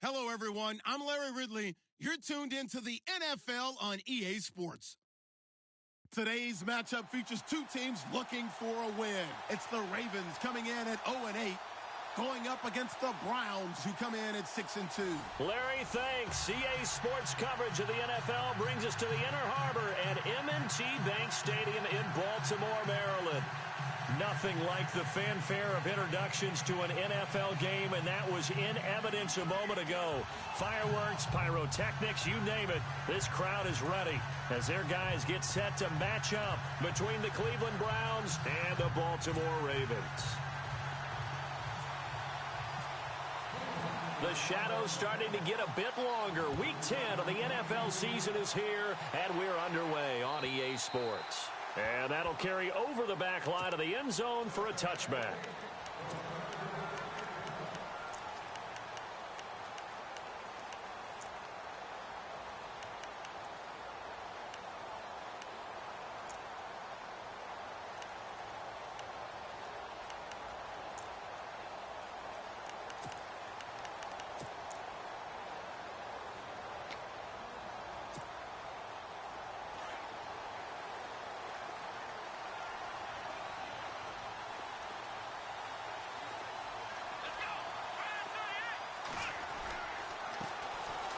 Hello, everyone. I'm Larry Ridley. You're tuned into the NFL on EA Sports. Today's matchup features two teams looking for a win. It's the Ravens coming in at 0-8, going up against the Browns, who come in at 6-2. Larry, thanks. EA Sports coverage of the NFL brings us to the Inner Harbor at M&T Bank Stadium in Baltimore, Maryland. Nothing like the fanfare of introductions to an NFL game, and that was in evidence a moment ago. Fireworks, pyrotechnics, you name it. This crowd is ready as their guys get set to match up between the Cleveland Browns and the Baltimore Ravens. The shadow's starting to get a bit longer. Week 10 of the NFL season is here, and we're underway on EA Sports. And that'll carry over the back line of the end zone for a touchback.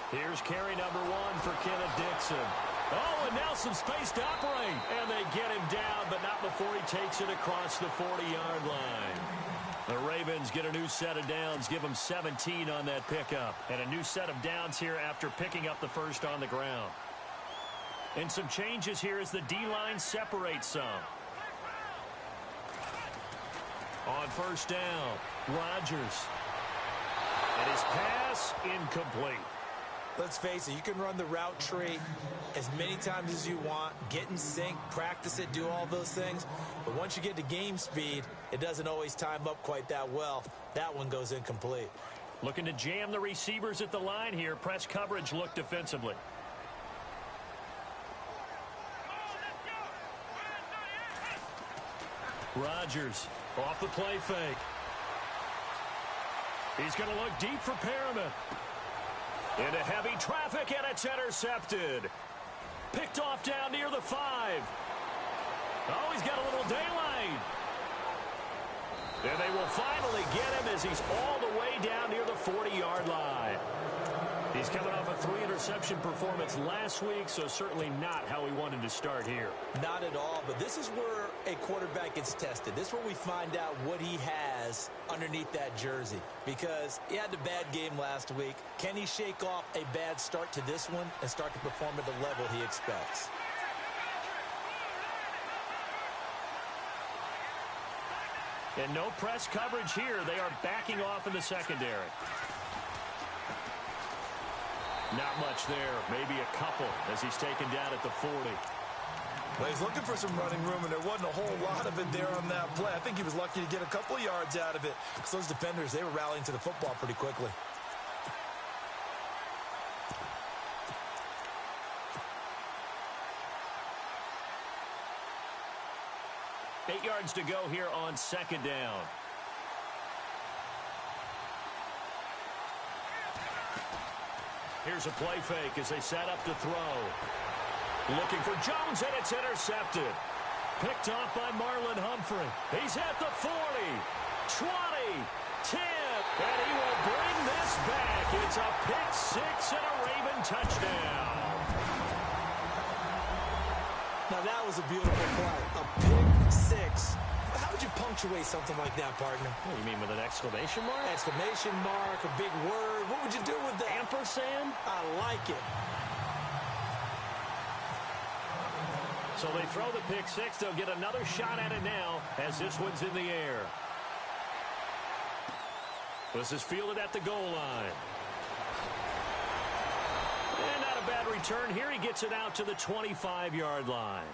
Here's carry number 1 for Kenneth Dixon. Oh, and now some space to operate. And they get him down, but not before he takes it across the 40-yard line. The Ravens get a new set of downs, give them 17 on that pickup. And a new set of downs here after picking up the first on the ground. And some changes here as the D-line separates some. On first down, Rodgers. And his pass incomplete. Let's face it, you can run the route tree as many times as you want, get in sync, practice it, do all those things. But once you get to game speed, it doesn't always time up quite that well. That one goes incomplete. Looking to jam the receivers at the line here. Press coverage look defensively. Rodgers off the play fake. He's going to look deep for Perriman. Into heavy traffic, and it's intercepted. Picked off down near the 5. Oh, he's got a little daylight. And they will finally get him as he's all the way down near the 40-yard line. He's coming off a 3-interception performance last week, so certainly not how he wanted to start here. Not at all, but this is where a quarterback gets tested. This is where we find out what he has underneath that jersey, because he had a bad game last week. Can he shake off a bad start to this one and start to perform at the level he expects? And no press coverage here. They are backing off in the secondary. Not much there, maybe a couple as he's taken down at the 40. Well, he's looking for some running room, and there wasn't a whole lot of it there on that play. I think he was lucky to get a couple of yards out of it, because those defenders, they were rallying to the football pretty quickly. Eight yards to go here on second down. Here's a play fake as they set up to throw. Looking for Jones, and it's intercepted. Picked off by Marlon Humphrey. He's at the 40, 20, 10, and he will bring this back. It's a pick 6 and a Raven touchdown. Now that was a beautiful play. A pick 6. How would you punctuate something like that, partner? What do you mean, with an exclamation mark? Exclamation mark, a big word. What would you do with that? Ampersand? I like it. So they throw the pick 6. They'll get another shot at it now as this one's in the air. This is fielded at the goal line. And not a bad return here. He gets it out to the 25-yard line.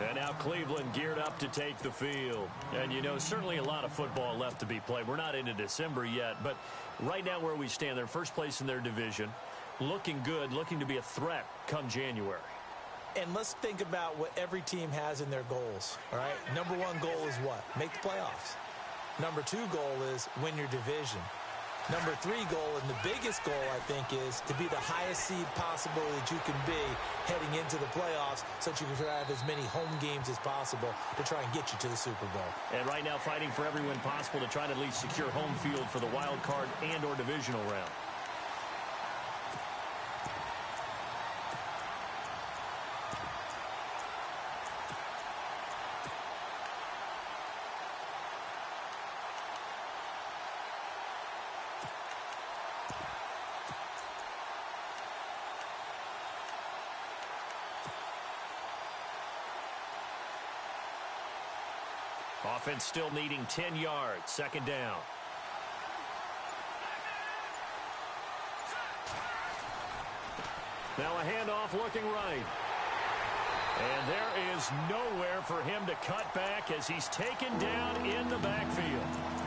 And now Cleveland geared up to take the field. And, you know, certainly a lot of football left to be played. We're not into December yet, but right now where we stand, they're first place in their division. Looking good, looking to be a threat come January. And let's think about what every team has in their goals, all right? Number 1 goal is what? Make the playoffs. Number 2 goal is win your division. Number 3 goal, and the biggest goal, I think, is to be the highest seed possible that you can be heading into the playoffs so that you can have as many home games as possible to try and get you to the Super Bowl. And right now fighting for every win possible to try to at least secure home field for the wild card and or divisional round. Offense still needing 10 yards. Second down. Now a handoff looking right. And there is nowhere for him to cut back as he's taken down in the backfield.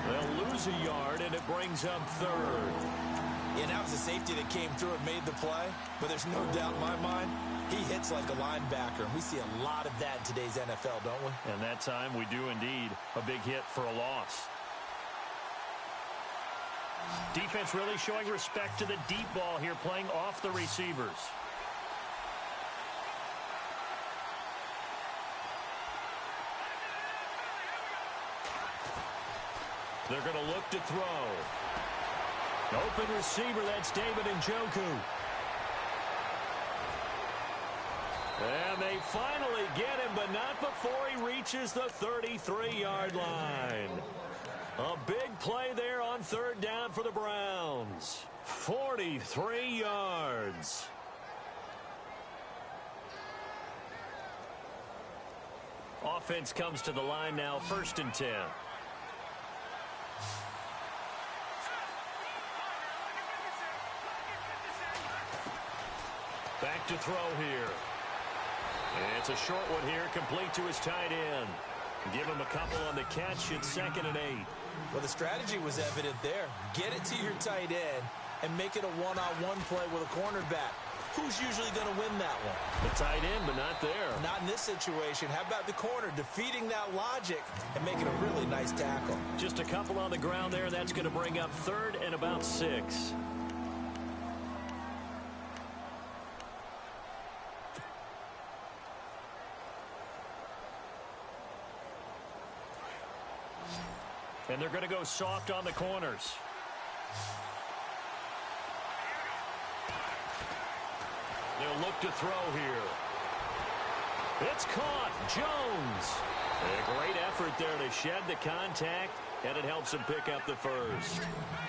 They'll lose a yard, and it brings up third. Yeah, that was a safety that came through and made the play, but there's no doubt in my mind he hits like a linebacker, and we see a lot of that in today's NFL, don't we? And that time we do indeed. A big hit for a loss. Defense really showing respect to the deep ball here, playing off the receivers. They're going to look to throw. Open receiver, that's David Njoku. And they finally get him, but not before he reaches the 33-yard line. A big play there on third down for the Browns. 43 yards. Offense comes to the line now, 1st and 10. Back to throw here. And it's a short one here, complete to his tight end. Give him a couple on the catch. It's 2nd and 8. Well, the strategy was evident there. Get it to your tight end and make it a one-on-one play with a cornerback. Who's usually going to win that one? The tight end, but not there. Not in this situation. How about the corner defeating that logic and making a really nice tackle? Just a couple on the ground there. That's going to bring up 3rd and about 6. And they're going to go soft on the corners. They'll look to throw here. It's caught. Jones. A great effort there to shed the contact, and it helps them pick up the first.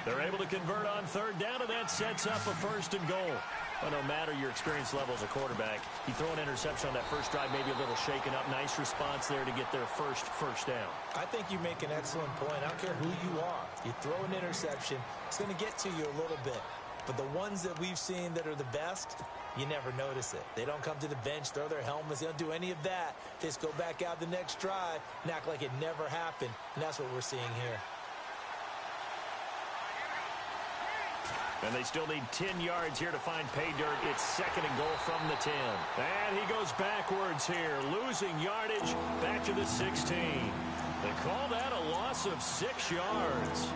They're able to convert on 3rd down, and that sets up a 1st and goal. Well, no matter your experience level as a quarterback, you throw an interception on that first drive, maybe a little shaken up. Nice response there to get their first down. I think you make an excellent point. I don't care who you are. You throw an interception, it's going to get to you a little bit. But the ones that we've seen that are the best, you never notice it. They don't come to the bench, throw their helmets. They don't do any of that. They just go back out the next drive and act like it never happened. And that's what we're seeing here. And they still need 10 yards here to find pay dirt. It's 2nd and goal from the 10. And he goes backwards here, losing yardage back to the 16. They call that a loss of 6 yards.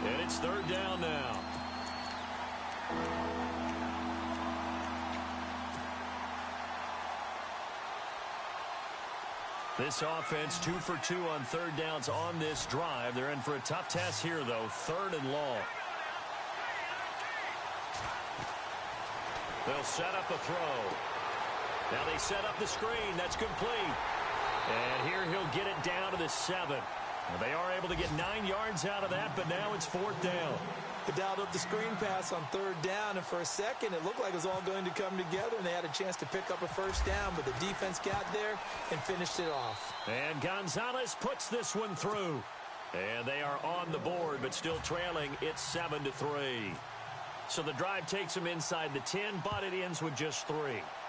And it's 3rd down now. This offense 2 for 2 on 3rd downs on this drive. They're in for a tough test here, though. 3rd and long. They'll set up a throw. Now they set up the screen. That's complete. And here he'll get it down to the 7. They are able to get 9 yards out of that, but now it's 4th down. They dialed up the screen pass on 3rd down, and for a second it looked like it was all going to come together, and they had a chance to pick up a 1st down, but the defense got there and finished it off. And Gonzalez puts this one through. And they are on the board, but still trailing. It's 7-3. So the drive takes them inside the 10, but it ends with just 3.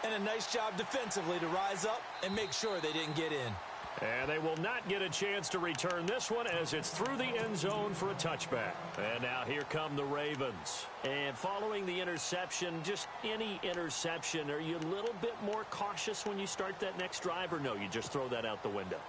And a nice job defensively to rise up and make sure they didn't get in. And they will not get a chance to return this one as it's through the end zone for a touchback. And now here come the Ravens. And following the interception, just any interception, are you a little bit more cautious when you start that next drive, or no, you just throw that out the window?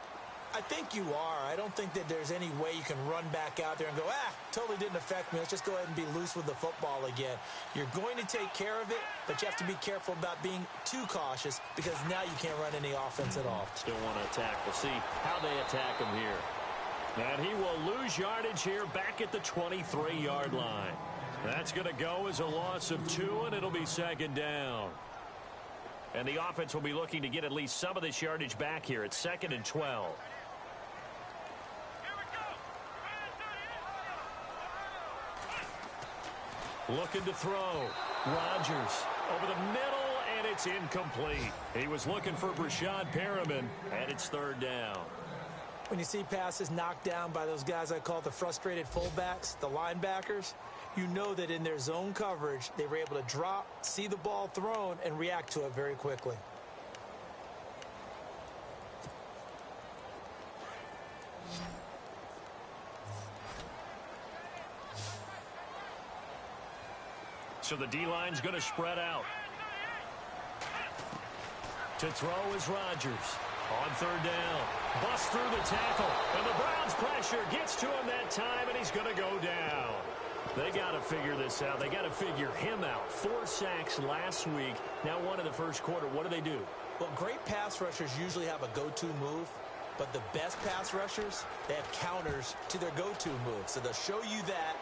I think you are. I don't think that there's any way you can run back out there and go, totally didn't affect me. Let's just go ahead and be loose with the football again. You're going to take care of it, but you have to be careful about being too cautious because now you can't run any offense at all. Still want to attack. We'll see how they attack him here. And he will lose yardage here back at the 23-yard line. That's going to go as a loss of 2, and it'll be second down. And the offense will be looking to get at least some of this yardage back here at 2nd and 12. Looking to throw. Rodgers over the middle, and it's incomplete. He was looking for Brashad Perriman, and it's 3rd down. When you see passes knocked down by those guys I call the frustrated fullbacks, the linebackers, you know that in their zone coverage, they were able to drop, see the ball thrown, and react to it very quickly. So the D-line's going to spread out. To throw is Rodgers. On 3rd down. Bust through the tackle. And the Browns' pressure gets to him that time, and he's going to go down. They got to figure this out. They got to figure him out. 4 sacks last week. Now 1 in the first quarter. What do? Well, great pass rushers usually have a go-to move. But the best pass rushers, they have counters to their go-to move. So they'll show you that.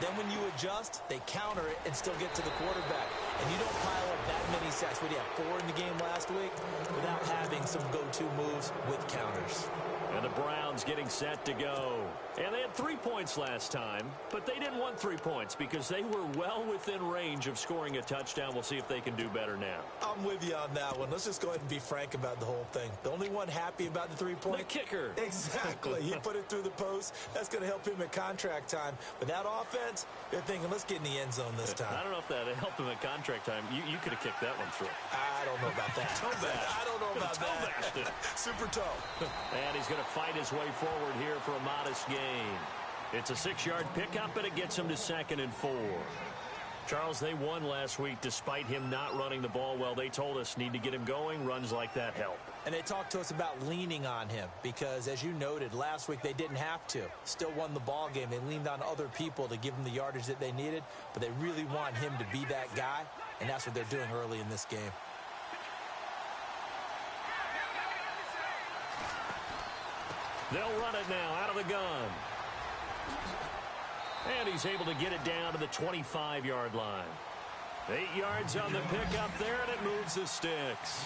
Then when you adjust, they counter it and still get to the quarterback. And you don't pile up that many sacks. What do you have, 4 in the game last week? Without having some go-to moves with counters. And the Browns getting set to go. And they had 3 points last time, but they didn't want 3 points because they were well within range of scoring a touchdown. We'll see if they can do better now. I'm with you on that one. Let's just go ahead and be frank about the whole thing. The only one happy about the 3-point. The kicker. Exactly. He put it through the post. That's going to help him at contract time. But that offense, they're thinking, let's get in the end zone this time. I don't know if that helped him at contract time. You could have kicked that one through. I don't know about that. I don't know about that. Super toe. And he's going to fight his way forward here for a modest gain. It's a 6-yard pickup, and it gets him to 2nd and 4. Charles, they won last week despite him not running the ball well. They told us need to get him going. Runs like that help. And they talked to us about leaning on him because, as you noted, last week they didn't have to. Still won the ball game. They leaned on other people to give them the yardage that they needed, but they really want him to be that guy, and that's what they're doing early in this game. They'll run it now out of the gun. And he's able to get it down to the 25-yard line. 8 yards on the pickup there, and it moves the sticks.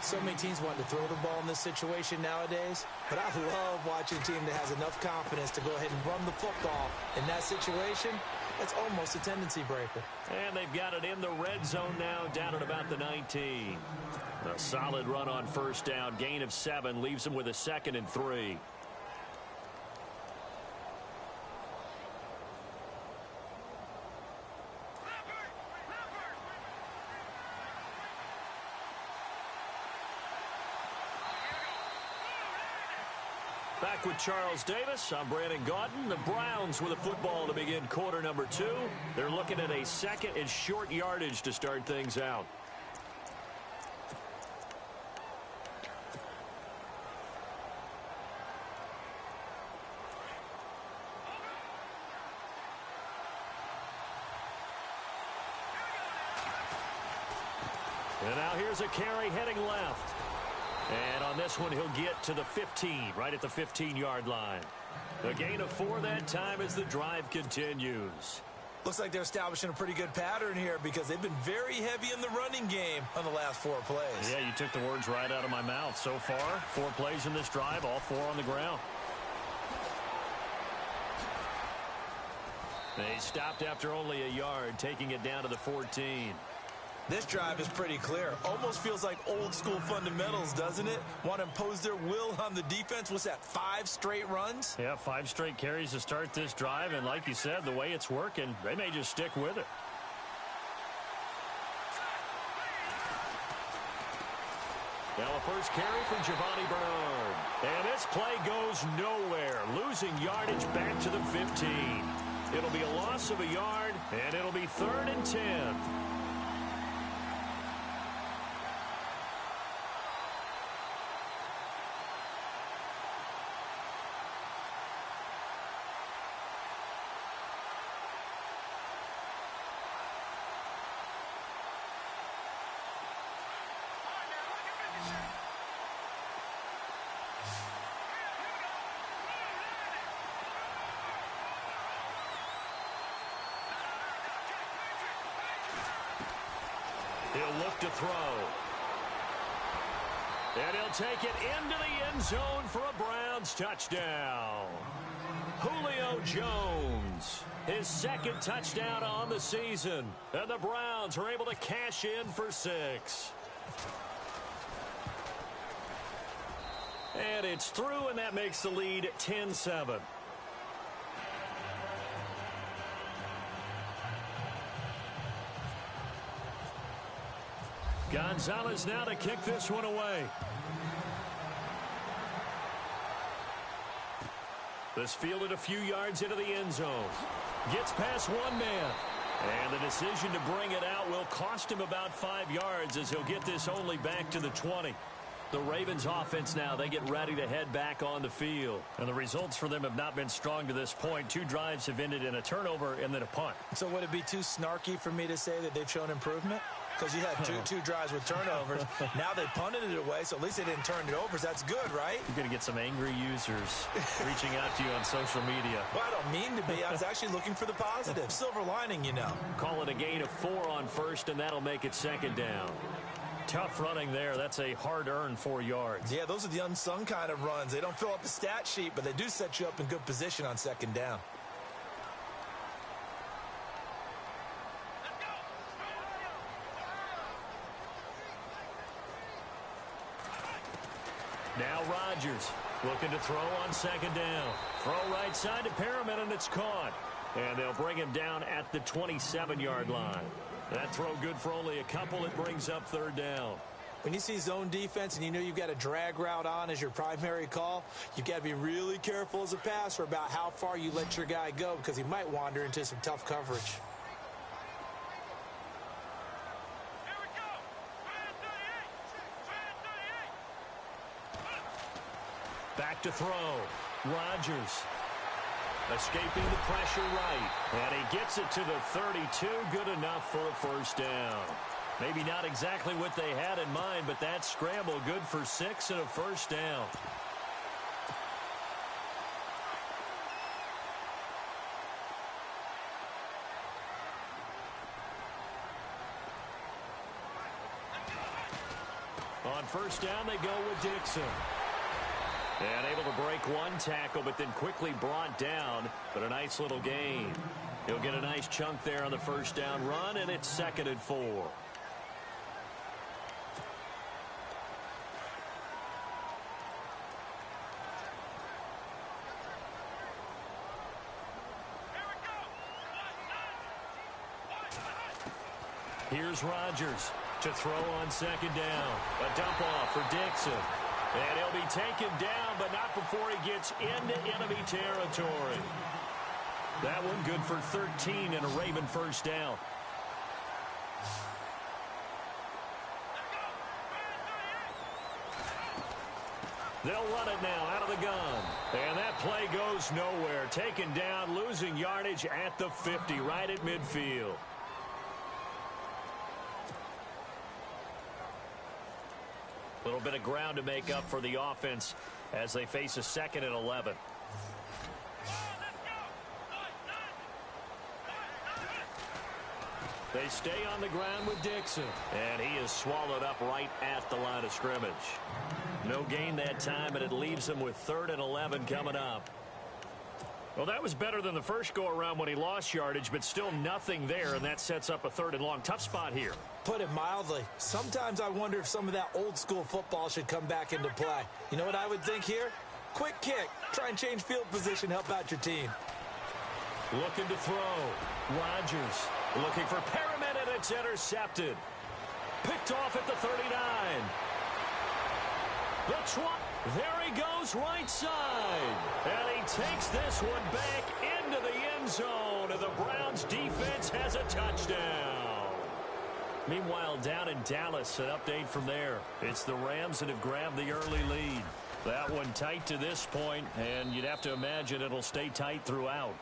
So many teams want to throw the ball in this situation nowadays, but I love watching a team that has enough confidence to go ahead and run the football in that situation. It's almost a tendency breaker. And they've got it in the red zone now, down at about the 19. A solid run on 1st down. Gain of 7 leaves them with a 2nd and 3. Back with Charles Davis. I'm Brandon Gaudin. The Browns with a football to begin quarter number 2. They're looking at a 2nd and short yardage to start things out. And now here's a carry heading left. And on this one, he'll get to the 15, right at the 15-yard line. A gain of 4 that time as the drive continues. Looks like they're establishing a pretty good pattern here because they've been very heavy in the running game on the last 4 plays. Yeah, you took the words right out of my mouth. So far, 4 plays in this drive, all 4 on the ground. They stopped after only a yard, taking it down to the 14. This drive is pretty clear. Almost feels like old school fundamentals, doesn't it? Want to impose their will on the defense. What's that, 5 straight runs? Yeah, 5 straight carries to start this drive. And like you said, the way it's working, they may just stick with it. Now a first carry for Giovanni Bernard. And this play goes nowhere. Losing yardage back to the 15. It'll be a loss of a yard, and it'll be 3rd and 10. He'll look to throw. And he'll take it into the end zone for a Browns touchdown. Julio Jones, his second touchdown on the season. And the Browns are able to cash in for 6. And it's through, and that makes the lead 10-7. Gonzalez now to kick this one away. This fielded a few yards into the end zone. Gets past one man. And the decision to bring it out will cost him about 5 yards as he'll get this only back to the 20. The Ravens offense now, they get ready to head back on the field. And the results for them have not been strong to this point. 2 drives have ended in a turnover and then a punt. So would it be too snarky for me to say that they've shown improvement? Because you had two drives with turnovers. Now they punted it away, so at least they didn't turn it over. So that's good, right? You're going to get some angry users reaching out to you on social media. Well, I don't mean to be. I was actually looking for the positive. Silver lining, you know. Call it a gain of 4 on first, and that'll make it second down. Tough running there. That's a hard-earned 4 yards. Yeah, those are the unsung kind of runs. They don't fill up a stat sheet, but they do set you up in good position on second down. Now Rodgers looking to throw on second down. Throw right side to Perriman, and it's caught. And they'll bring him down at the 27-yard line. That throw good for only a couple. It brings up third down. When you see zone defense and you know you've got a drag route on as your primary call, you've got to be really careful as a passer about how far you let your guy go because he might wander into some tough coverage. Back to throw. Rodgers escaping the pressure right. And he gets it to the 32. Good enough for a first down. Maybe not exactly what they had in mind, but that scramble good for 6 and a first down. On first down, they go with Dixon. And able to break one tackle, but then quickly brought down. But a nice little gain. He'll get a nice chunk there on the first down run, and it's 2nd and 4. Here's Rodgers to throw on second down. A dump off for Dixon. And he'll be taken down, but not before he gets into enemy territory. That one good for 13 and a Raven first down. They'll run it now out of the gun. And that play goes nowhere. Taken down, losing yardage at the 50, right at midfield. A little bit of ground to make up for the offense as they face a 2nd and 11. They stay on the ground with Dixon. And he is swallowed up right at the line of scrimmage. No gain that time, and it leaves him with 3rd and 11 coming up. Well, that was better than the first go-around when he lost yardage, but still nothing there, and that sets up a 3rd and long. Tough spot here. Put it mildly. Sometimes I wonder if some of that old-school football should come back into play. You know what I would think here? Quick kick. Try and change field position. Help out your team. Looking to throw. Rodgers looking for Perriman, and it's intercepted. Picked off at the 39. There he goes right side. And he takes this one back into the end zone. And the Browns defense has a touchdown. Meanwhile, down in Dallas, an update from there. It's the Rams that have grabbed the early lead. That one tight to this point, and you'd have to imagine it'll stay tight throughout.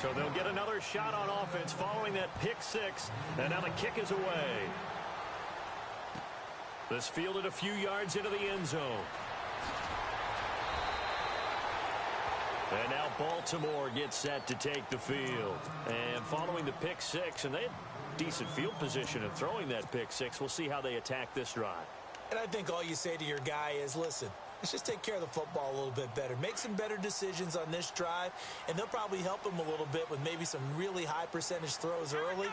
So they'll get another shot on offense following that pick 6. And now the kick is away. This fielded a few yards into the end zone. And now Baltimore gets set to take the field. And following the pick six, and they had decent field position in throwing that pick six. We'll see how they attack this drive. And I think all you say to your guy is, listen, let's just take care of the football a little bit better. Make some better decisions on this drive, and they'll probably help him a little bit with maybe some really high percentage throws early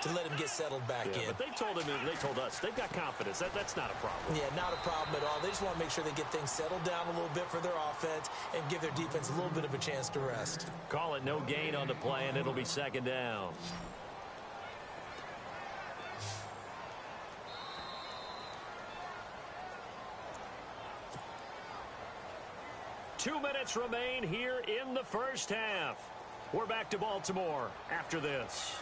to let him get settled back in. But they told him, and they told us, they've got confidence. That's not a problem. Yeah, not a problem at all. They just want to make sure they get things settled down a little bit for their offense and give their defense a little bit of a chance to rest. Call it no gain on the play, and it'll be second down. Two minutes remain here in the first half. We're back to Baltimore after this.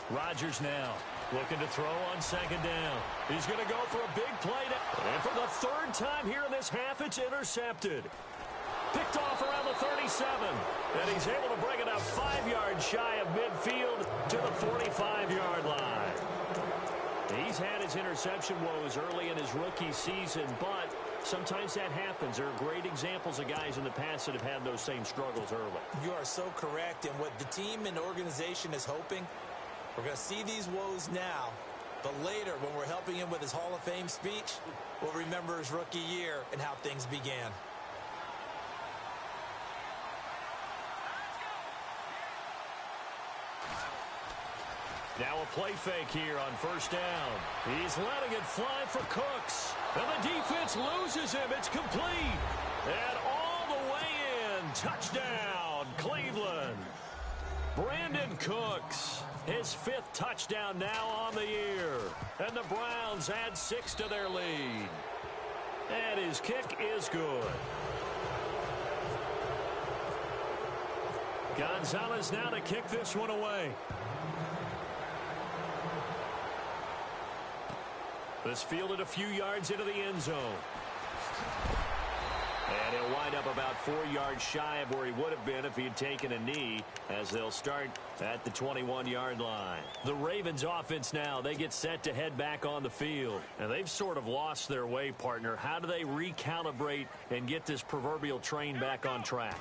Rodgers now looking to throw on second down. He's going to go for a big play. And for the third time here in this half, it's intercepted. Picked off around the 37. And he's able to bring it up 5 yards shy of midfield to the 45-yard line. He's had his interception woes early in his rookie season, but sometimes that happens. There are great examples of guys in the past that have had those same struggles early. You are so correct. And what the team and organization is hoping, we're going to see these woes now, but later when we're helping him with his Hall of Fame speech, we'll remember his rookie year and how things began. Now a play fake here on first down. He's letting it fly for Cooks. And the defense loses him. It's complete. And all the way in. Touchdown, Cleveland. Brandon Cooks, his 5th touchdown now on the year. And the Browns add 6 to their lead. And his kick is good. Gonzalez now to kick this one away. This fielded a few yards into the end zone. And he'll wind up about 4 yards shy of where he would have been if he had taken a knee, as they'll start at the 21-yard line. The Ravens offense now, they get set to head back on the field. And they've sort of lost their way, partner. How do they recalibrate and get this proverbial train back on track?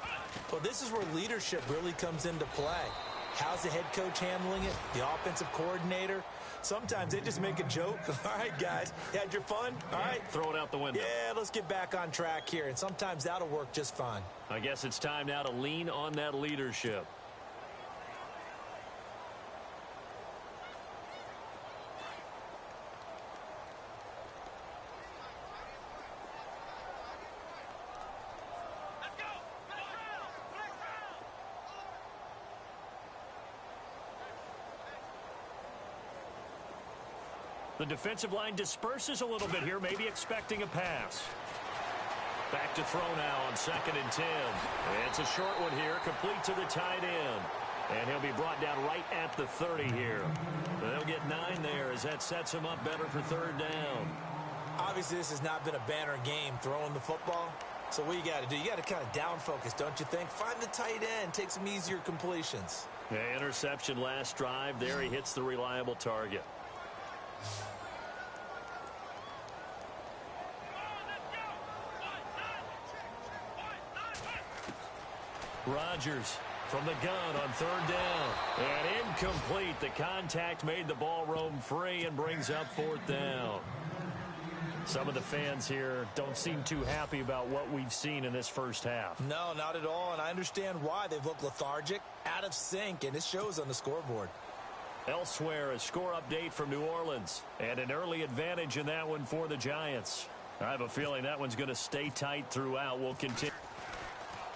Well, this is where leadership really comes into play. How's the head coach handling it? The offensive coordinator? Sometimes they just make a joke. All right, guys, you had your fun? All right. Throw it out the window. Yeah, let's get back on track here. And sometimes that'll work just fine. I guess it's time now to lean on that leadership. The defensive line disperses a little bit here, maybe expecting a pass. Back to throw now on 2nd and 10. And it's a short one here, complete to the tight end. And he'll be brought down right at the 30 here. They'll get 9 there as that sets him up better for 3rd down. Obviously, this has not been a banner game throwing the football. So what you got to do, you got to kind of down focus, don't you think? Find the tight end, take some easier completions. Yeah, interception last drive. There he hits the reliable target. Rodgers from the gun on 3rd down. And incomplete. The contact made the ball roam free and brings up 4th down. Some of the fans here don't seem too happy about what we've seen in this first half. No, not at all, and I understand why. They've looked lethargic, out of sync, and it shows on the scoreboard. Elsewhere, a score update from New Orleans, and an early advantage in that one for the Giants. I have a feeling that one's going to stay tight throughout. We'll continue.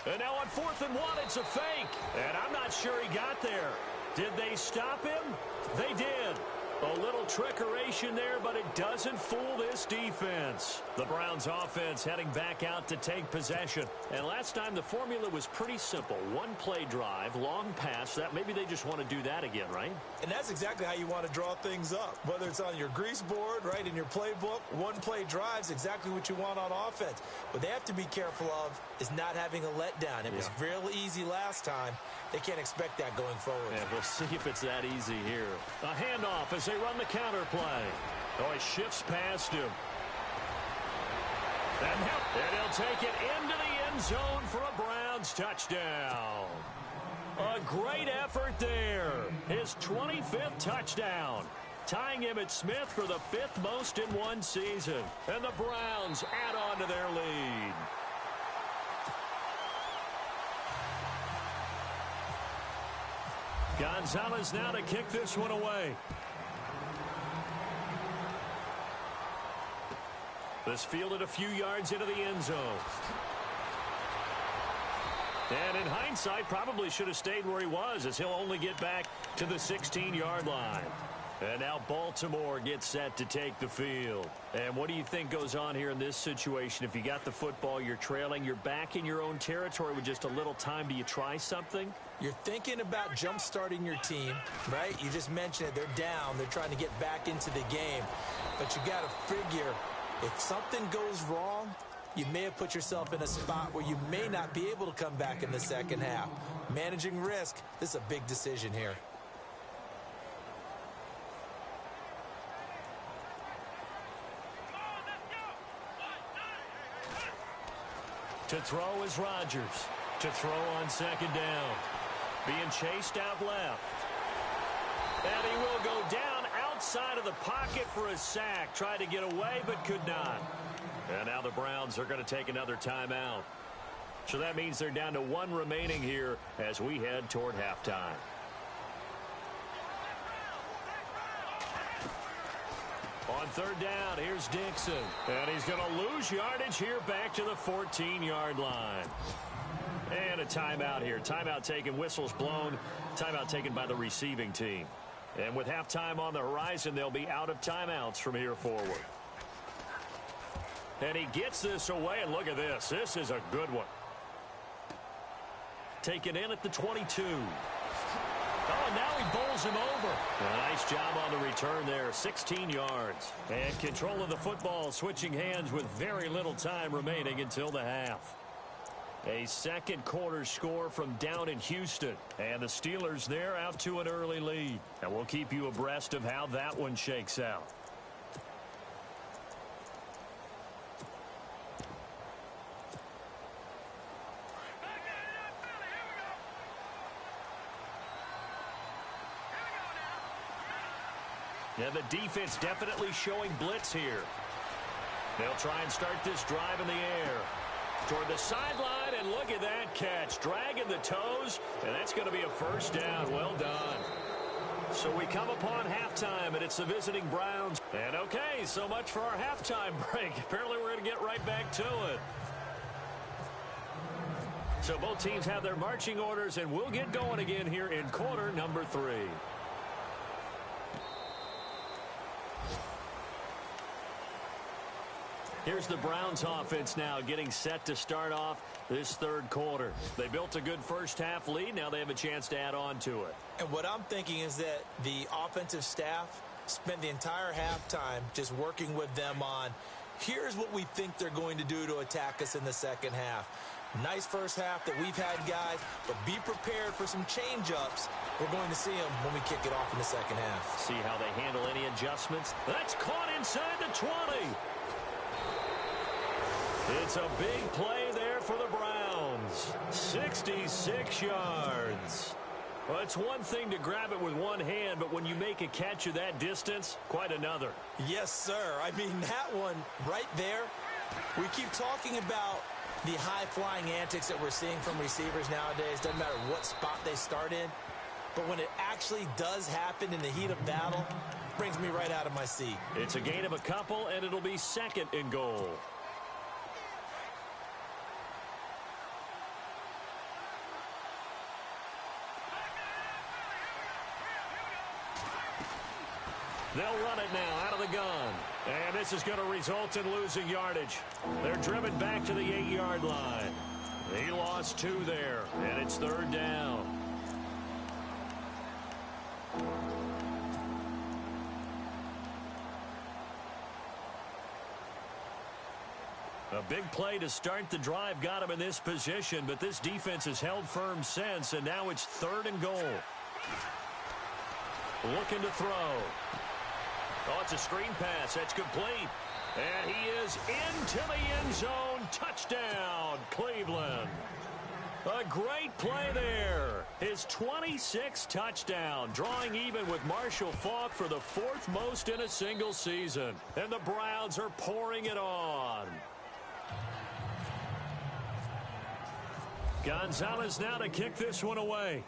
And now on 4th and 1, it's a fake. And I'm not sure he got there. Did they stop him? They did. A little trickeration there, but it doesn't fool this defense. The Browns offense heading back out to take possession. And last time the formula was pretty simple. One play drive, long pass. That maybe they just want to do that again, right? And that's exactly how you want to draw things up. Whether it's on your grease board, right, in your playbook, one play drive is exactly what you want on offense. What they have to be careful of is not having a letdown. It was real easy last time. They can't expect that going forward. Yeah, we'll see if it's that easy here. A handoff as they run the counter play. Oh, he shifts past him. And he'll take it into the end zone for a Browns touchdown. A great effort there. His 25th touchdown. Tying Emmitt Smith for the 5th most in one season. And the Browns add on to their lead. Gonzalez now to kick this one away. This fielded a few yards into the end zone. And in hindsight, probably should have stayed where he was, as he'll only get back to the 16-yard line. And now Baltimore gets set to take the field. And what do you think goes on here in this situation? If you got the football, you're trailing, you're back in your own territory with just a little time. Do you try something? You're thinking about jump-starting your team, right? You just mentioned it. They're down. They're trying to get back into the game. But you got to figure, if something goes wrong, you may have put yourself in a spot where you may not be able to come back in the second half. Managing risk, this is a big decision here. To throw is Rodgers. To throw on second down. Being chased out left. And he will go down outside of the pocket for a sack. Tried to get away, but could not. And now the Browns are going to take another timeout. So that means they're down to one remaining here as we head toward halftime. On third down, here's Dixon. And he's going to lose yardage here back to the 14-yard line. And a timeout here. Timeout taken, whistles blown. Timeout taken by the receiving team. And with halftime on the horizon, they'll be out of timeouts from here forward. And he gets this away, and look at this. This is a good one. Taken in at the 22. Oh, now he bowls him over. A nice job on the return there, 16 yards. And control of the football, switching hands with very little time remaining until the half. A second quarter score from down in Houston. And the Steelers there out to an early lead. And we'll keep you abreast of how that one shakes out. Yeah, the defense definitely showing blitz here. They'll try and start this drive in the air. Toward the sideline, and look at that catch. Dragging the toes, and that's going to be a first down. Well done. So we come upon halftime, and it's the visiting Browns. And okay, so much for our halftime break. Apparently we're going to get right back to it. So both teams have their marching orders, and we'll get going again here in quarter number 3. Here's the Browns offense now getting set to start off this third quarter. They built a good first half lead. Now they have a chance to add on to it. And what I'm thinking is that the offensive staff spent the entire halftime just working with them on, here's what we think they're going to do to attack us in the second half. Nice first half that we've had, guys, but be prepared for some change-ups. We're going to see them when we kick it off in the second half. See how they handle any adjustments. That's caught inside the 20. It's a big play there for the Browns. 66 yards. Well, it's one thing to grab it with one hand, but when you make a catch of that distance, quite another. Yes, sir. I mean, that one right there, we keep talking about the high-flying antics that we're seeing from receivers nowadays. Doesn't matter what spot they start in. But when it actually does happen in the heat of battle, it brings me right out of my seat. It's a gain of a couple, and it'll be second and goal. They'll run it now out of the gun. And this is going to result in losing yardage. They're driven back to the 8-yard line. He lost 2 there, and it's 3rd down. A big play to start the drive got him in this position, but this defense has held firm since, and now it's 3rd and goal. Looking to throw. Oh, it's a screen pass. That's complete. And he is into the end zone. Touchdown, Cleveland. A great play there. His 26th touchdown, drawing even with Marshall Faulk for the 4th most in a single season. And the Browns are pouring it on. Gonzalez now to kick this one away.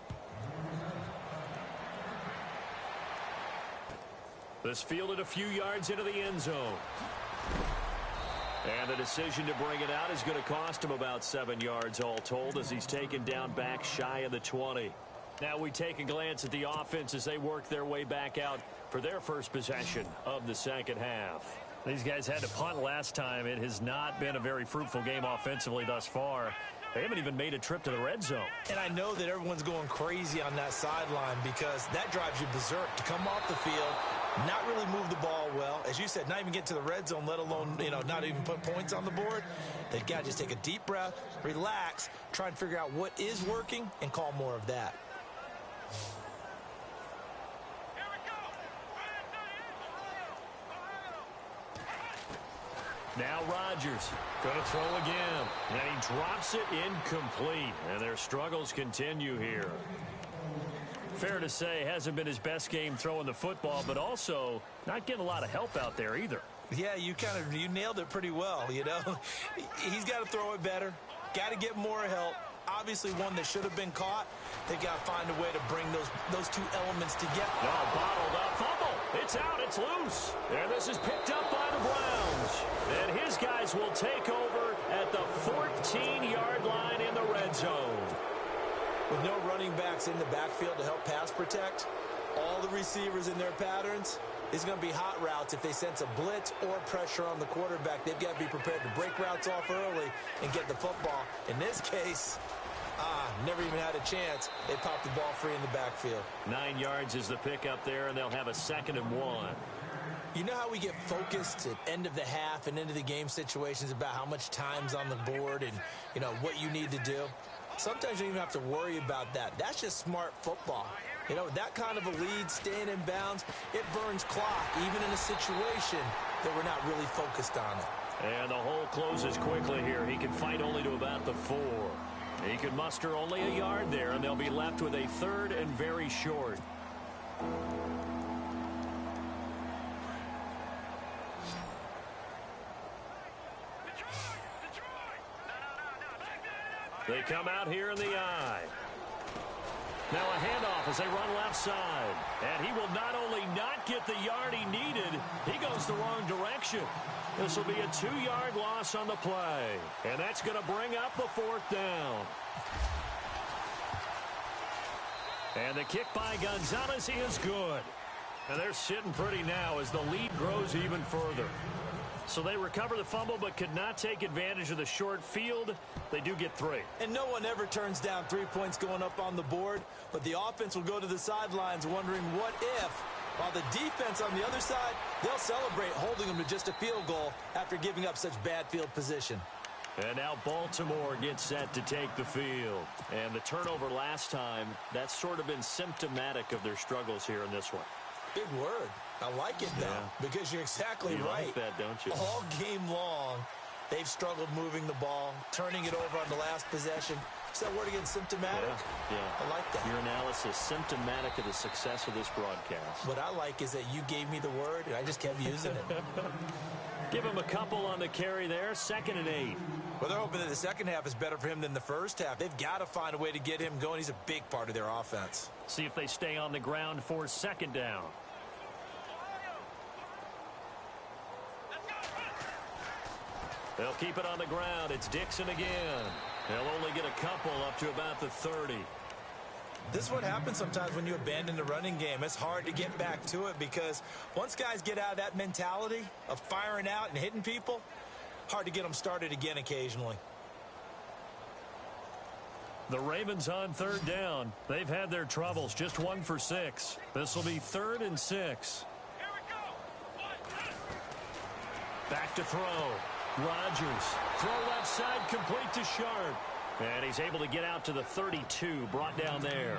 This fielded a few yards into the end zone. And the decision to bring it out is going to cost him about 7 yards all told as he's taken down back shy of the 20. Now we take a glance at the offense as they work their way back out for their first possession of the second half. These guys had to punt last time. It has not been a very fruitful game offensively thus far. They haven't even made a trip to the red zone. And I know that everyone's going crazy on that sideline because that drives you berserk to come off the field, not really move the ball well. As you said, not even get to the red zone, let alone, not even put points on the board. They've got to just take a deep breath, relax, try and figure out what is working, and call more of that. Now Rodgers going to throw again. And he drops it incomplete. And their struggles continue here. Fair to say, hasn't been his best game throwing the football, but also not getting a lot of help out there either. Yeah, you nailed it pretty well, He's got to throw it better. Got to get more help. Obviously one that should have been caught. They've got to find a way to bring those two elements together. Oh, bottled up. Fumble. It's out. It's loose. And this is picked up by the Browns. And his guys will take over at the 14-yard line in the red zone. With no running backs in the backfield to help pass protect, all the receivers in their patterns, it's going to be hot routes. If they sense a blitz or pressure on the quarterback, they've got to be prepared to break routes off early and get the football. In this case, never even had a chance. They popped the ball free in the backfield. 9 yards is the pickup there, and they'll have a 2nd and 1. You know how we get focused at end of the half and into the game situations about how much time's on the board and, what you need to do? Sometimes you don't even have to worry about that. That's just smart football. That kind of a lead, staying in bounds, it burns clock, even in a situation that we're not really focused on it. And the hole closes quickly here. He can fight only to about the 4. He can muster only a yard there, and they'll be left with a 3rd and very short. They come out here in the eye. Now a handoff as they run left side. And he will not only not get the yard he needed, he goes the wrong direction. This will be a 2-yard loss on the play. And that's going to bring up the 4th down. And the kick by Gonzalez is good. And they're sitting pretty now as the lead grows even further. So they recover the fumble but could not take advantage of the short field. They do get 3. And no one ever turns down 3 points going up on the board, but the offense will go to the sidelines wondering what if, while the defense on the other side, they'll celebrate holding them to just a field goal after giving up such bad field position. And now Baltimore gets set to take the field. And the turnover last time, that's sort of been symptomatic of their struggles here in this one. Big word. I like it, though, because you're exactly right. You like that, don't you? All game long, they've struggled moving the ball, turning it over on the last possession. Is that word again, symptomatic? Yeah. I like that. Your analysis, symptomatic of the success of this broadcast. What I like is that you gave me the word, and I just kept using it. Give him a couple on the carry there, 2nd and 8. Well, they're hoping that the second half is better for him than the first half. They've got to find a way to get him going. He's a big part of their offense. See if they stay on the ground for 2nd down. They'll keep it on the ground. It's Dixon again. They'll only get a couple up to about the 30. This is what happens sometimes when you abandon the running game. It's hard to get back to it because once guys get out of that mentality of firing out and hitting people, hard to get them started again occasionally. The Ravens on third down. They've had their troubles, just 1 for 6. This will be 3rd and 6. Here we go. Back to throw. Rodgers. Throw left side, complete to Sharp. And he's able to get out to the 32, brought down there.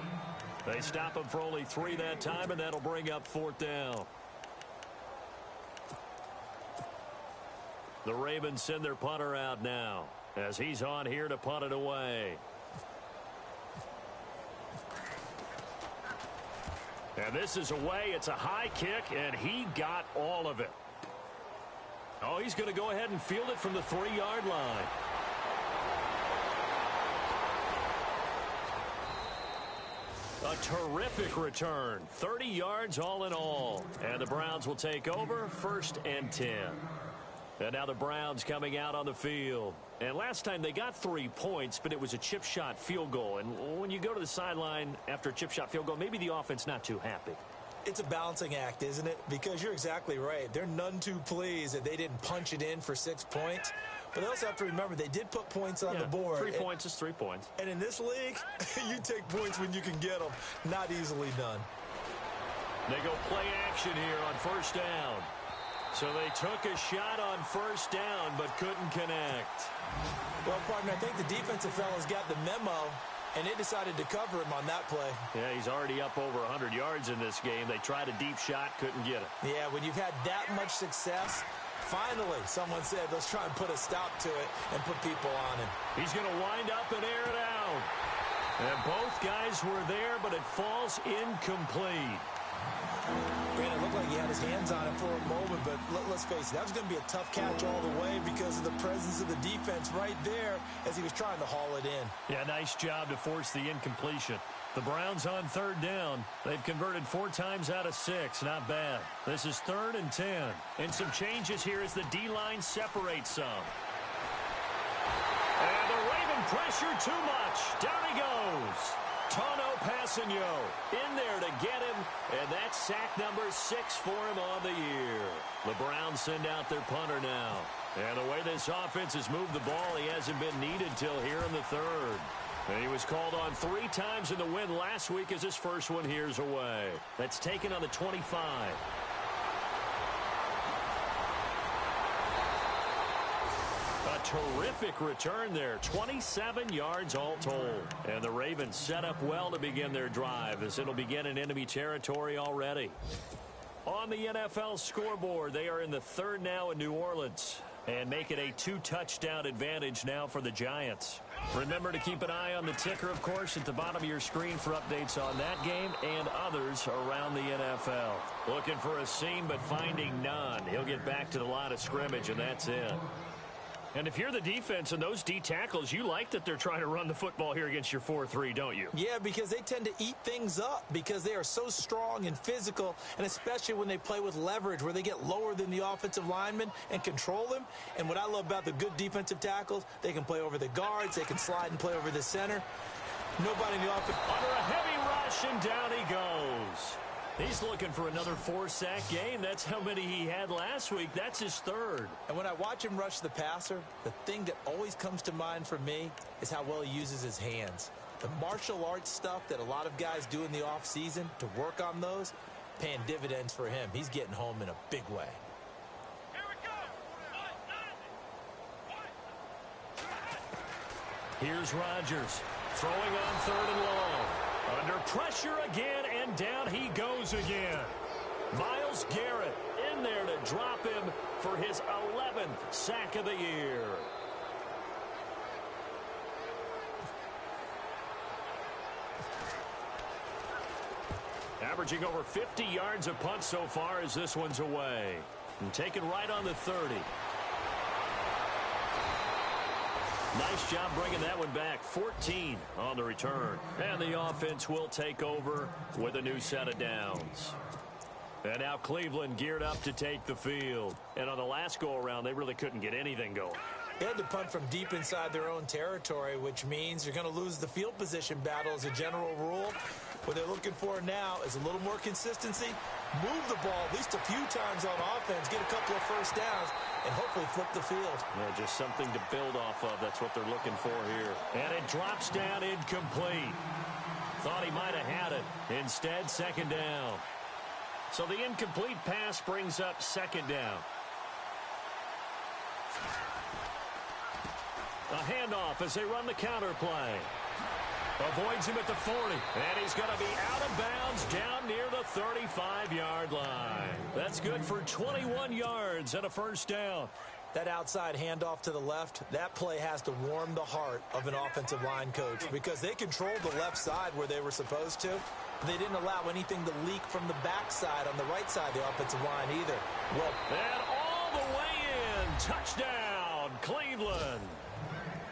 They stop him for only 3 that time, and that'll bring up 4th down. The Ravens send their punter out now as he's on here to punt it away. And this is away. It's a high kick, and he got all of it. Oh, he's going to go ahead and field it from the 3-yard line. A terrific return. 30 yards all in all. And the Browns will take over 1st and 10. And now the Browns coming out on the field. And last time they got 3 points, but it was a chip shot field goal. And when you go to the sideline after a chip shot field goal, maybe the offense not too happy. It's a balancing act, isn't it? Because you're exactly right. They're none too pleased that they didn't punch it in for 6 points. But they also have to remember they did put points on the board. 3 points is 3 points. And in this league, you take points when you can get them. Not easily done. They go play action here on 1st down. So they took a shot on 1st down but couldn't connect. Well, partner, I think the defensive fellas got the memo, and they decided to cover him on that play. Yeah, he's already up over 100 yards in this game. They tried a deep shot, couldn't get it. Yeah, when you've had that much success, finally someone said, let's try and put a stop to it and put people on him. He's going to wind up and air it out. And both guys were there, but it falls incomplete. It looked like he had his hands on it for a moment, but let's face it, that was going to be a tough catch all the way because of the presence of the defense right there as he was trying to haul it in. Yeah, nice job to force the incompletion. The Browns on 3rd down. They've converted 4 times out of 6. Not bad. This is 3rd and 10. And some changes here as the D-line separates some. And the Raven pressure too much. Down he goes. Tono Passanio in there to get him, and that's sack number 6 for him on the year. The Browns send out their punter now. And the way this offense has moved the ball, he hasn't been needed till here in the 3rd. And he was called on 3 times in the win last week as his first one here's away. That's taken on the 25. A terrific return there. 27 yards all told. And the Ravens set up well to begin their drive as it'll begin in enemy territory already. On the NFL scoreboard, they are in the 3rd now in New Orleans and make it a 2-touchdown advantage now for the Giants. Remember to keep an eye on the ticker, of course, at the bottom of your screen for updates on that game and others around the NFL. Looking for a seam but finding none. He'll get back to the line of scrimmage, and that's it. And if you're the defense and those D tackles, you like that they're trying to run the football here against your 4-3, don't you? Yeah, because they tend to eat things up because they are so strong and physical, and especially when they play with leverage where they get lower than the offensive linemen and control them. And what I love about the good defensive tackles, they can play over the guards, they can slide and play over the center. Nobody in the offense. Under a heavy rush, and down he goes. He's looking for another 4-sack game. That's how many he had last week. That's his 3rd. And when I watch him rush the passer, the thing that always comes to mind for me is how well he uses his hands. The martial arts stuff that a lot of guys do in the offseason to work on those, paying dividends for him. He's getting home in a big way. Here we go. Here's Rodgers throwing on 3rd and long. Under pressure again, and down he goes again. Myles Garrett in there to drop him for his 11th sack of the year. Averaging over 50 yards a punt so far as this one's away. And taken right on the 30. Nice job bringing that one back. 14 on the return. And the offense will take over with a new set of downs. And now Cleveland geared up to take the field. And on the last go-around, they really couldn't get anything going. They had to punt from deep inside their own territory, which means you're going to lose the field position battle as a general rule. What they're looking for now is a little more consistency, move the ball at least a few times on offense, get a couple of first downs, and hopefully flip the field. Yeah, just something to build off of. That's what they're looking for here. And it drops down incomplete. Thought he might have had it. Instead, second down. So the incomplete pass brings up second down. A handoff as they run the counter play. Avoids him at the 40. And he's going to be out of bounds down near the 35-yard line. That's good for 21 yards and a first down. That outside handoff to the left, that play has to warm the heart of an offensive line coach because they controlled the left side where they were supposed to. But they didn't allow anything to leak from the backside on the right side of the offensive line either. Well, and all the way in. Touchdown, Cleveland.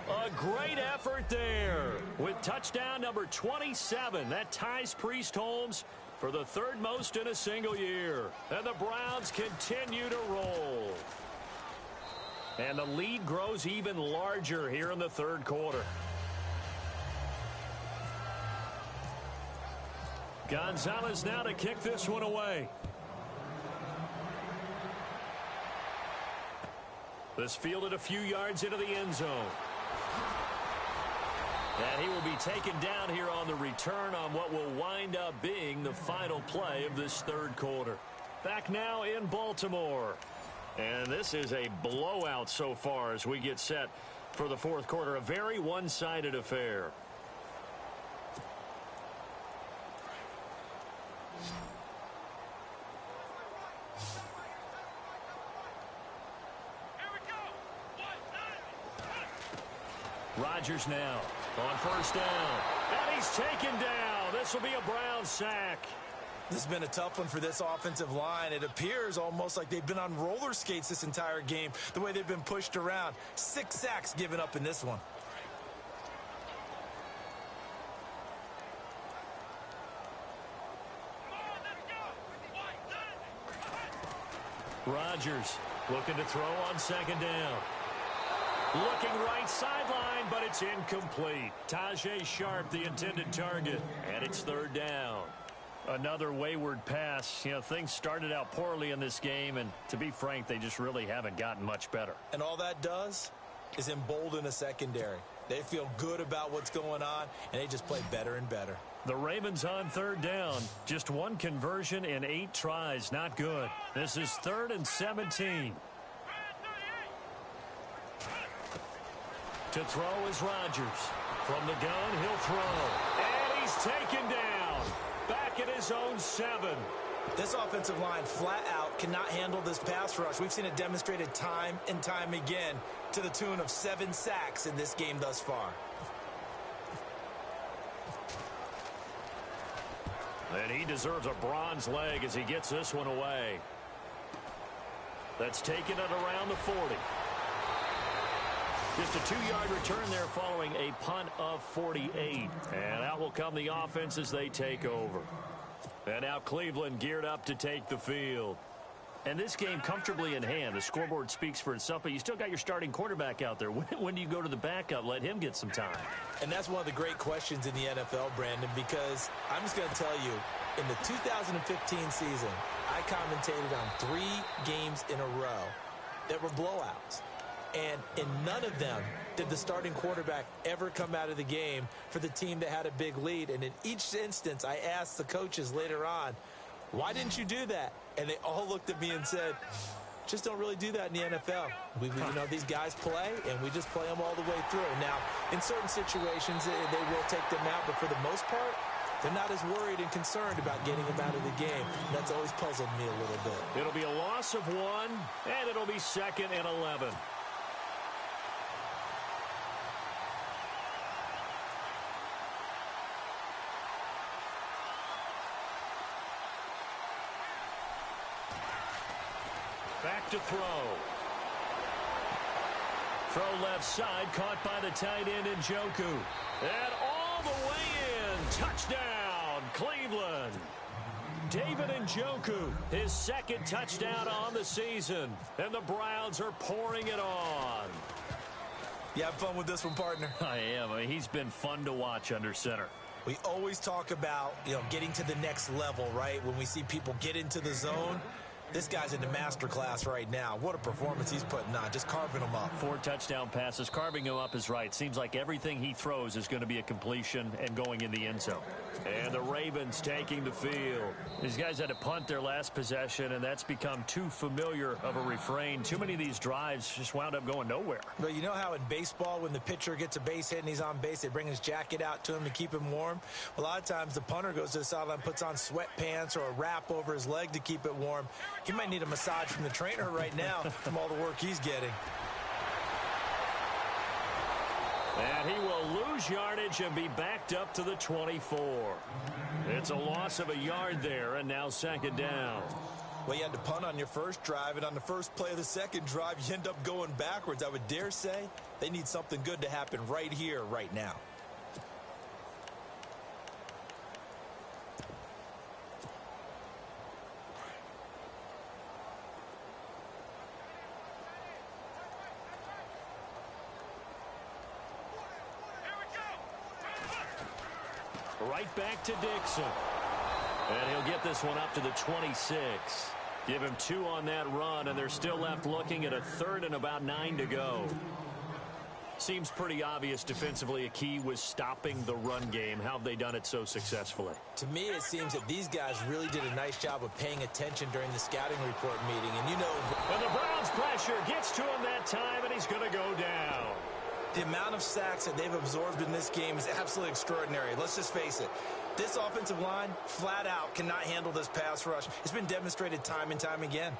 A great effort there with touchdown number 27. That ties Priest Holmes for the third most in a single year. And the Browns continue to roll. And the lead grows even larger here in the third quarter. Gonzalez now to kick this one away. This fielded a few yards into the end zone. And he will be taken down here on the return on what will wind up being the final play of this third quarter. Back now in Baltimore. And this is a blowout so far as we get set for the fourth quarter. A very one-sided affair. Here we go. 1-9. Rodgers now on first down. And he's taken down. This will be a Brown sack. this has been a tough one for this offensive line. It appears almost like they've been on roller skates this entire game, the way they've been pushed around. 6 sacks given up in this one. Rodgers looking to throw on second down. Looking right sideline, but it's incomplete. Tajay Sharp, the intended target, and it's third down. Another wayward pass. You know, things started out poorly in this game, and to be frank, they just really haven't gotten much better. And all that does is embolden a secondary. They feel good about what's going on, and they just play better and better. The Ravens on third down. Just one conversion in 8 tries. Not good. This is 3rd and 17. To throw is Rodgers. From the gun, he'll throw. And he's taken down. Back at his own 7. This offensive line flat out cannot handle this pass rush. We've seen it demonstrated time and time again to the tune of 7 sacks in this game thus far. And he deserves a bronze leg as he gets this one away. That's taken at around the 40. Just a 2-yard return there following a punt of 48. And out will come the offense as they take over. And now Cleveland geared up to take the field. And this game comfortably in hand. The scoreboard speaks for itself, but you still got your starting quarterback out there. When do you go to the backup? Let him get some time. And that's one of the great questions in the NFL, Brandon, because I'm just going to tell you, in the 2015 season, I commentated on 3 games in a row that were blowouts. And in none of them did the starting quarterback ever come out of the game for the team that had a big lead. And in each instance, I asked the coaches later on, why didn't you do that? And they all looked at me and said, just don't really do that in the NFL. You know, these guys play, and we just play them all the way through. Now, in certain situations, they will take them out, but for the most part, they're not as worried and concerned about getting them out of the game. That's always puzzled me a little bit. It'll be a loss of 1, and it'll be 2nd and 11. Back to throw. Throw left side, caught by the tight end Njoku. And all the way in. Touchdown, Cleveland. David Njoku, his 2nd touchdown on the season. And the Browns are pouring it on. You have fun with this one, partner? I am. I mean, he's been fun to watch under center. We always talk about, getting to the next level, right? When we see people get into the zone, this guy's in the master class right now. What a performance he's putting on, just carving them up. 4 touchdown passes. Carving him up is right. Seems like everything he throws is going to be a completion and going in the end zone. And the Ravens taking the field. These guys had to punt their last possession, and that's become too familiar of a refrain. Too many of these drives just wound up going nowhere. But you know how in baseball, when the pitcher gets a base hit and he's on base, they bring his jacket out to him to keep him warm? A lot of times the punter goes to the sideline, puts on sweatpants or a wrap over his leg to keep it warm. He might need a massage from the trainer right now from all the work he's getting. And he will lose yardage and be backed up to the 24. It's a loss of a yard there, and now second down. Well, you had to punt on your first drive, and on the first play of the second drive, you end up going backwards. I would dare say they need something good to happen right here, right now. Right back to Dixon. And he'll get this one up to the 26. Give him 2 on that run, and they're still left looking at a 3rd and about 9 to go. Seems pretty obvious defensively a key was stopping the run game. How have they done it so successfully? To me, it seems that these guys really did a nice job of paying attention during the scouting report meeting. And And the Browns pressure gets to him that time, and he's going to go down. the amount of sacks that they've absorbed in this game is absolutely extraordinary. Let's just face it. This offensive line, flat out, cannot handle this pass rush. It's been demonstrated time and time again.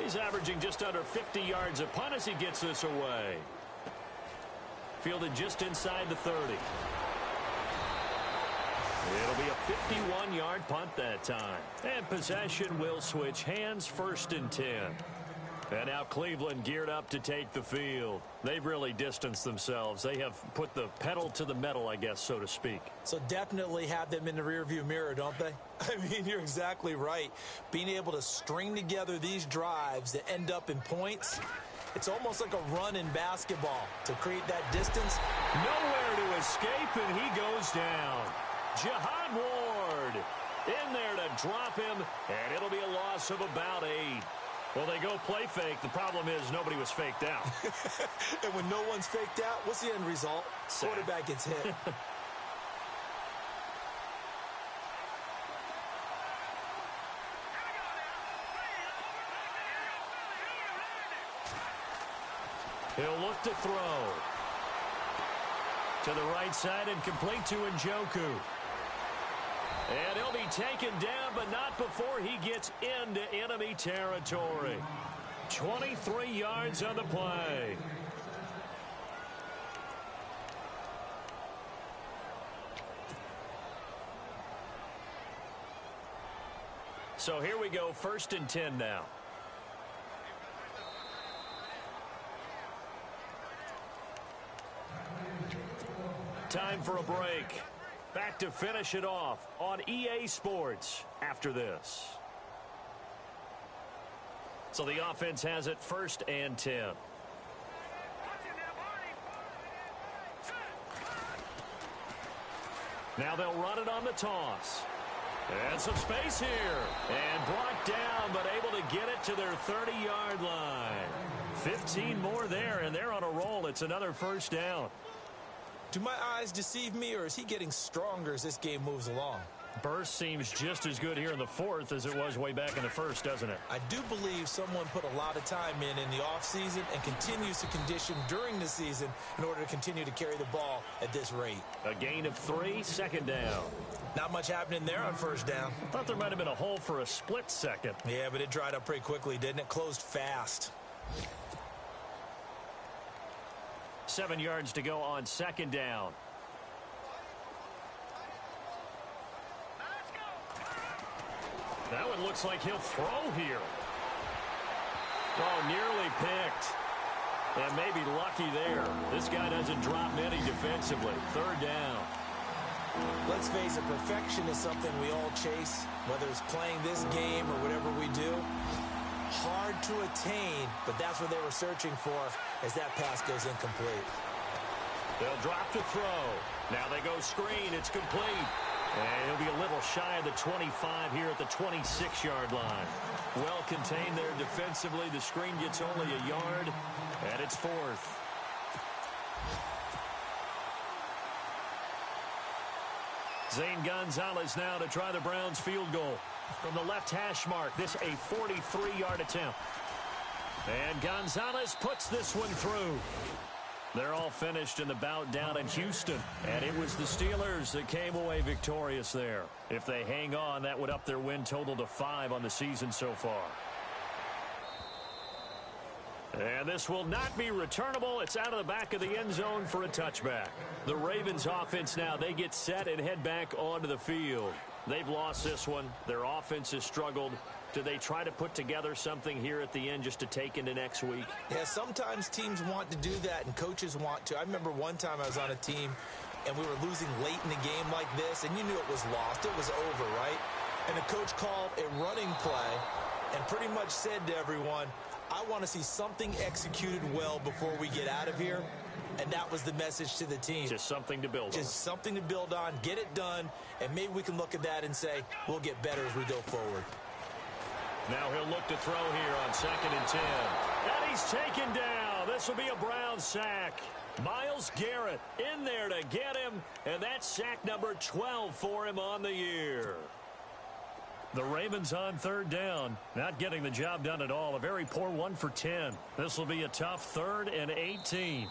He's averaging just under 50 yards a punt as he gets this away. Fielded just inside the 30. It'll be a 51-yard punt that time. And possession will switch hands, 1st and 10. And now Cleveland geared up to take the field. They've really distanced themselves. They have put the pedal to the metal, I guess, so to speak. So definitely have them in the rearview mirror, don't they? I mean, you're exactly right. Being able to string together these drives that end up in points, it's almost like a run in basketball to create that distance. Nowhere to escape, and he goes down. Jihad Ward in there to drop him, and it'll be a loss of about 8. Well, they go play fake. The problem is nobody was faked out. And when no one's faked out, what's the end result? Sack. Quarterback gets hit. He'll look to throw. To the right side and complete to Njoku. And he'll be taken down, but not before he gets into enemy territory. 23 yards on the play. So here we go, 1st and 10 now. Time for a break. Back to finish it off on EA Sports after this. So the offense has it 1st and 10. Now they'll run it on the toss. And some space here. And brought down, but able to get it to their 30-yard line. 15 more there, and they're on a roll. It's another 1st down. Do my eyes deceive me, or is he getting stronger as this game moves along? Burst seems just as good here in the 4th as it was way back in the 1st, doesn't it? I do believe someone put a lot of time in the offseason and continues to condition during the season in order to continue to carry the ball at this rate. A gain of 3, 2nd down. Not much happening there on 1st down. Thought there might have been a hole for a split second. Yeah, but it dried up pretty quickly, didn't it? Closed fast. 7 yards to go on 2nd down. That one looks like he'll throw here. Oh, nearly picked. And maybe lucky there. This guy doesn't drop many defensively. 3rd down. Let's face it, perfection is something we all chase, whether it's playing this game or whatever we do. hard to attain, but that's what they were searching for as that pass goes incomplete. They'll drop to throw. Now they go screen. It's complete. And he'll be a little shy of the 25 here at the 26-yard line. Well contained there defensively. The screen gets only a yard, and it's fourth. Zane Gonzalez now to try the Browns field goal. From the left hash mark, this a 43-yard attempt. And Gonzalez puts this one through. They're all finished in the bout down in Houston. And it was the Steelers that came away victorious there. If they hang on, that would up their win total to 5 on the season so far. And this will not be returnable. It's out of the back of the end zone for a touchback. The Ravens offense now, they get set and head back onto the field. They've lost this one. Their offense has struggled. Do they try to put together something here at the end just to take into next week? Yeah, sometimes teams want to do that and coaches want to. I remember one time I was on a team and we were losing late in the game like this, and you knew it was lost. It was over, right? And the coach called a running play and pretty much said to everyone, I want to see something executed well before we get out of here. And that was the message to the team. Just something to build on. Just something to build on, get it done, and maybe we can look at that and say, we'll get better as we go forward. Now he'll look to throw here on 2nd and 10. And he's taken down. This will be a Brown sack. Myles Garrett in there to get him, and that's sack number 12 for him on the year. The Ravens on 3rd down, not getting the job done at all. A very poor 1 for 10. This will be a tough 3rd and 18.